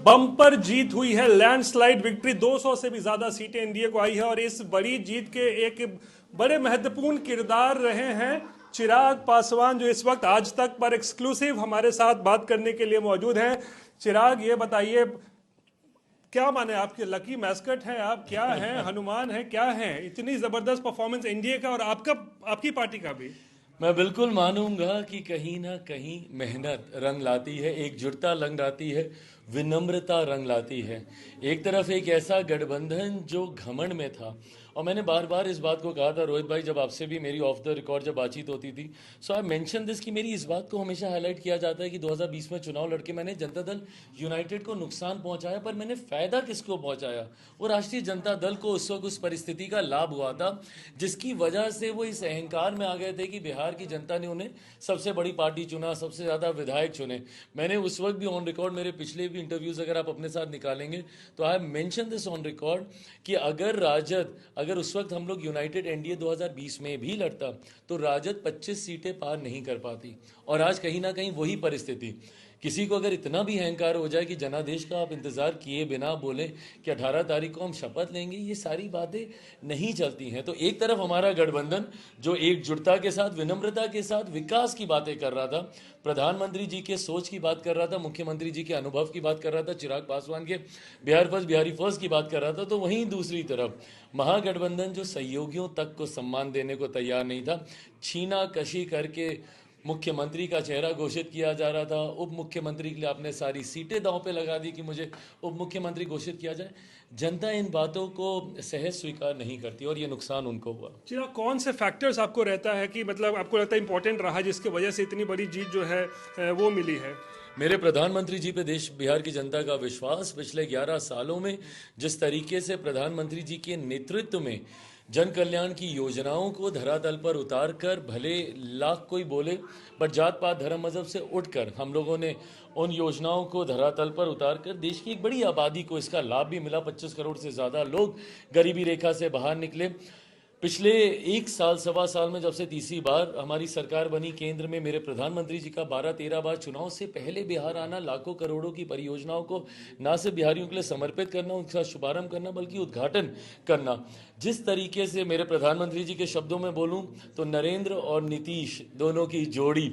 Bumper जीत हुई है, landslide victory, 200 से भी ज्यादा सीटें एनडीए को आई है और इस बड़ी जीत के एक बड़े महत्वपूर्ण किरदार रहे हैं चिराग पासवान, जो इस वक्त आज तक पर एक्सक्लूसिव हमारे साथ बात करने के लिए मौजूद हैं। चिराग, ये बताइए, क्या माने, आपके लकी मैस्कट हैं आप, क्या हैं, हनुमान हैं, क्या हैं? इतनी जबरदस्त परफॉर्मेंस एनडीए का और आपकी पार्टी का भी। मैं बिल्कुल मानूंगा कि कहीं ना कहीं मेहनत रंग लाती है, एकजुटता रंग लाती है, विनम्रता रंग लाती है। एक तरफ एक ऐसा गठबंधन जो घमंड में था, और मैंने बार बार इस बात को कहा था रोहित भाई, जब आपसे भी मेरी ऑफ द रिकॉर्ड जब बातचीत होती थी, सो आई मेंशन दिस कि मेरी इस बात को हमेशा हाईलाइट किया जाता है कि 2020 में चुनाव लड़के मैंने जनता दल यूनाइटेड को नुकसान पहुंचाया, पर मैंने फायदा किसको पहुंचाया? वो राष्ट्रीय जनता दल को उस वक्त उस परिस्थिति का लाभ हुआ था जिसकी वजह से वो इस अहंकार में आ गए थे कि बिहार की जनता ने उन्हें सबसे बड़ी पार्टी चुना, सबसे ज्यादा विधायक चुने। मैंने उस वक्त भी ऑन रिकॉर्ड, मेरे पिछले भी इंटरव्यूज अगर आप अपने साथ निकालेंगे तो I mention this on record कि अगर उस वक्त हम लोग यूनाइटेड एनडीए 2020 में भी लड़ता तो राजद 25 सीटें पार नहीं कर पाती। और आज कहीं ना कहीं वही परिस्थिति, किसी को अगर इतना भी अहंकार हो जाए कि जनादेश का आप इंतजार किए बिना बोले कि 18 तारीख को हम शपथ लेंगे, ये सारी बातें नहीं चलती हैं। तो एक तरफ हमारा गठबंधन जो एकजुटता के साथ, विनम्रता के साथ विकास की बातें कर रहा था, प्रधानमंत्री जी के सोच की बात कर रहा था, मुख्यमंत्री जी के अनुभव की बात कर रहा था, चिराग पासवान के बिहार फर्स्ट बिहारी फर्स्ट की बात कर रहा था, तो वहीं दूसरी तरफ महागठबंधन जो सहयोगियों तक को सम्मान देने को तैयार नहीं था, छीना कशी करके मुख्यमंत्री का चेहरा घोषित किया जा रहा था, उप मुख्यमंत्री के लिए आपने सारी सीटें दांव पे लगा दी कि मुझे उप मुख्यमंत्री घोषित किया जाए। जनता इन बातों को सहज स्वीकार नहीं करती और ये नुकसान उनको हुआ। चिराग, कौन से फैक्टर्स आपको रहता है कि मतलब आपको लगता है इंपॉर्टेंट रहा जिसकी वजह से इतनी बड़ी जीत जो है वो मिली है? मेरे प्रधानमंत्री जी पे देश बिहार की जनता का विश्वास, पिछले 11 सालों में जिस तरीके से प्रधानमंत्री जी के नेतृत्व में जन कल्याण की योजनाओं को धरातल पर उतार कर, भले लाख कोई बोले पर जात पात धर्म मजहब से उठकर हम लोगों ने उन योजनाओं को धरातल पर उतार कर देश की एक बड़ी आबादी को इसका लाभ भी मिला। 25 करोड़ से ज़्यादा लोग गरीबी रेखा से बाहर निकले। पिछले एक साल सवा साल में जब से तीसरी बार हमारी सरकार बनी केंद्र में, मेरे प्रधानमंत्री जी का 12-13 बार चुनाव से पहले बिहार आना, लाखों करोड़ों की परियोजनाओं को ना सिर्फ बिहारियों के लिए समर्पित करना, उनका शुभारंभ करना, बल्कि उद्घाटन करना। जिस तरीके से, मेरे प्रधानमंत्री जी के शब्दों में बोलूं तो नरेंद्र और नीतीश दोनों की जोड़ी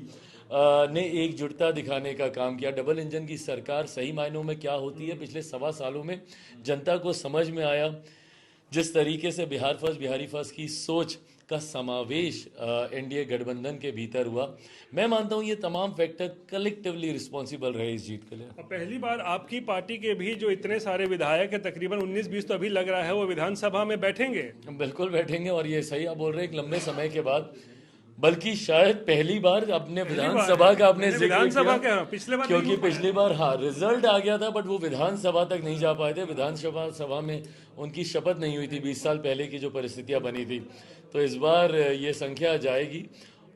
ने एकजुटता दिखाने का काम किया। डबल इंजन की सरकार सही मायनों में क्या होती है, पिछले सवा सालों में जनता को समझ में आया। जिस तरीके से बिहार फर्स्ट बिहारी फर्स्ट की सोच का समावेश एनडीए गठबंधन के भीतर हुआ, मैं मानता हूं ये तमाम फैक्टर कलेक्टिवली रिस्पॉन्सिबल रहे इस जीत के लिए। पहली बार आपकी पार्टी के भी जो इतने सारे विधायक हैं, तकरीबन 19-20 तो अभी लग रहा है, वो विधानसभा में बैठेंगे। बिल्कुल बैठेंगे, और ये सही आप बोल रहे हैं, एक लंबे समय के बाद, बल्कि शायद पहली बार अपने विधानसभा का आपने जिक्र किया, पिछले बार, क्योंकि पिछली बार हाँ रिजल्ट आ गया था बट वो विधानसभा तक नहीं जा पाए थे। विधानसभा में उनकी शपथ नहीं हुई थी 20 साल पहले की जो परिस्थितियां बनी थी। तो इस बार ये संख्या जाएगी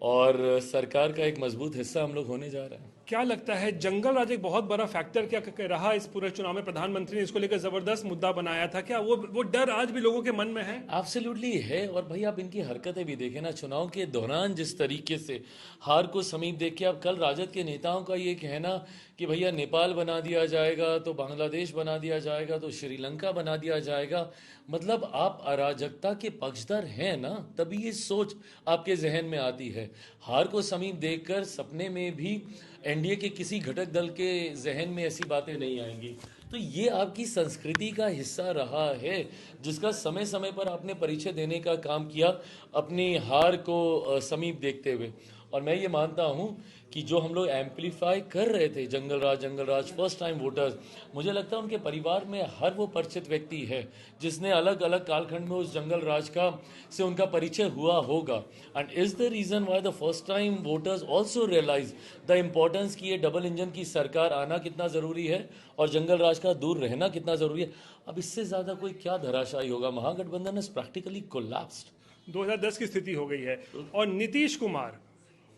और सरकार का एक मजबूत हिस्सा हम लोग होने जा रहे हैं। क्या लगता है जंगल राज एक बहुत बड़ा फैक्टर क्या रहा इस पूरे चुनाव में? प्रधानमंत्री ने इसको लेकर जबरदस्त मुद्दा बनाया था, क्या वो डर आज भी लोगों के मन में है? एब्सोल्युटली है। और भाई आप इनकी हरकतें भी देखें ना, चुनाव के दौरान जिस तरीके से हार को समीप देख के, अब कल राजद के नेताओं का ये कहना कि भैया नेपाल बना दिया जाएगा, तो बांग्लादेश बना दिया जाएगा, तो श्रीलंका बना दिया जाएगा, मतलब आप अराजकता के पक्षधर हैं ना, तभी ये सोच आपके जहन में आती है। हार को समीप देखकर सपने में भी एनडीए के किसी घटक दल के जहन में ऐसी बातें नहीं आएंगी। तो ये आपकी संस्कृति का हिस्सा रहा है जिसका समय समय पर आपने परिचय देने का काम किया अपनी हार को समीप देखते हुए। और मैं ये मानता हूं कि जो हम लोग एम्पलीफाई कर रहे थे जंगल राज फर्स्ट टाइम वोटर्स, मुझे लगता है उनके परिवार में हर वो परिचित व्यक्ति है जिसने अलग अलग कालखंड में उस जंगल राज का से उनका परिचय हुआ होगा। And is the reason why the first time voters also realize the importance कि ये डबल इंजन की सरकार आना कितना जरूरी है और जंगल राज का दूर रहना कितना जरूरी है। अब इससे ज्यादा कोई क्या धराशायी होगा? महागठबंधन इज प्रैक्टिकली कोलैप्स्ड। 2010 की स्थिति हो गई है। और नीतीश कुमार,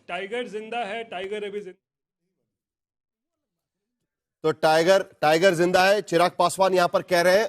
टाइगर जिंदा है, टाइगर अभी जिंदा। तो टाइगर जिंदा है, चिराग पासवान यहां पर कह रहे हैं।